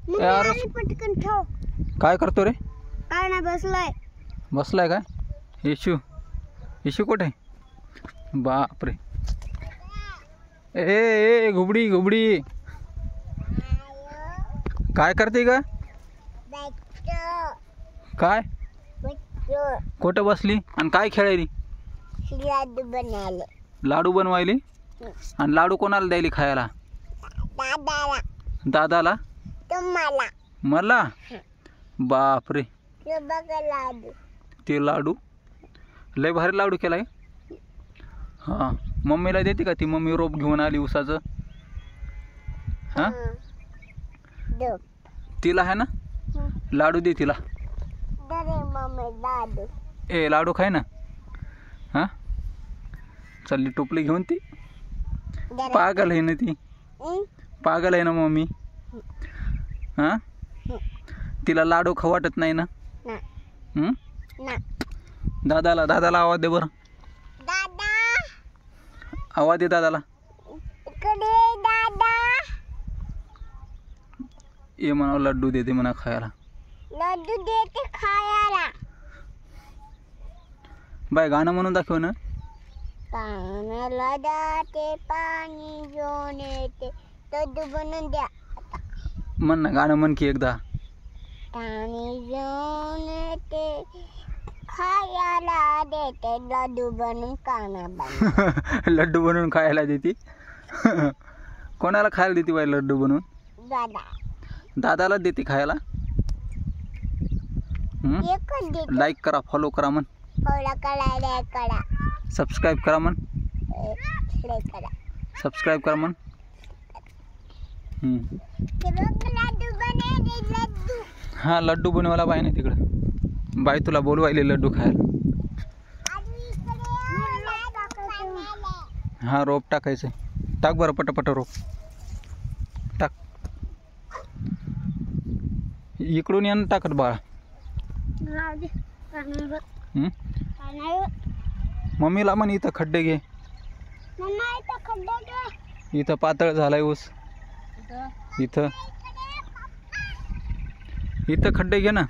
यार पटकन ठेव. काय करतो रे? काय नाही बसलाय. बसलाय काय? येशू येशू कुठे? बापरे. ए घुबडी घुबडी काय करते का? काय कुठं बसली आणि काय खेळायली? लाडू बनवले. लाडू बनवायली? आणि लाडू कोणाला द्यायली खायला? दादाला. दादाला? तुम्हाला. मला? बापरे. हे बघा लाडू. ते लाडू लय भारी लाडू केलाय. हां मम्मीला देते का ती? मम्मी रोप घेऊन आली उसाचं. हां दो. तिला आहे ना लाडू दे तिला. दरे मम्मी लाडू. ए लाडू खाय ना. हां चालली टोपली घेऊन ती. पागल आहे ना ती. पागल आहे ना मम्मी. हां तिला लाडू खाऊ वाटत नाही ना. दादाला दादाला आवाज दे बरं. दादा आवाज दे दादाला. इकडे दादा. ये म्हणा लड्डू देते म्हणा खायला. लाडू देते खायला. बाय गाणं म्हणून दाखव ना. कानाला जाते पाणी घेऊन येते. लाडू बनवून द्या. म्हण ना गाणं म्हण की एकदा. पाणी घेऊन येते खायला देते. लाडू बनवून काना बनवून. लड्डू बनवून खायला देते. कोणाला खायला देते बाई लड्डू बनवून? दादा. दादाला देते खायला. एकच देते. लाईक करा फॉलो करा म्हण. फॉलो करा करा. सबस्क्राईब करा म्हण. करा. सबस्क्राईब करा म्हण. लाडू बनवले लाडू. हां लड्डू बनवायला बाई नाही तिकडं. बाई तुला बोलवायले लड्डू खायला. हां रोप टाकायचं. टाक बरं पटापट रोप टाक. इकडून येणं टाकत बाळा. मम्मीला म्हण इथं खड्डे घे. इथं पातळ झालाय ऊस. इथं इथं खड्डे घे ना.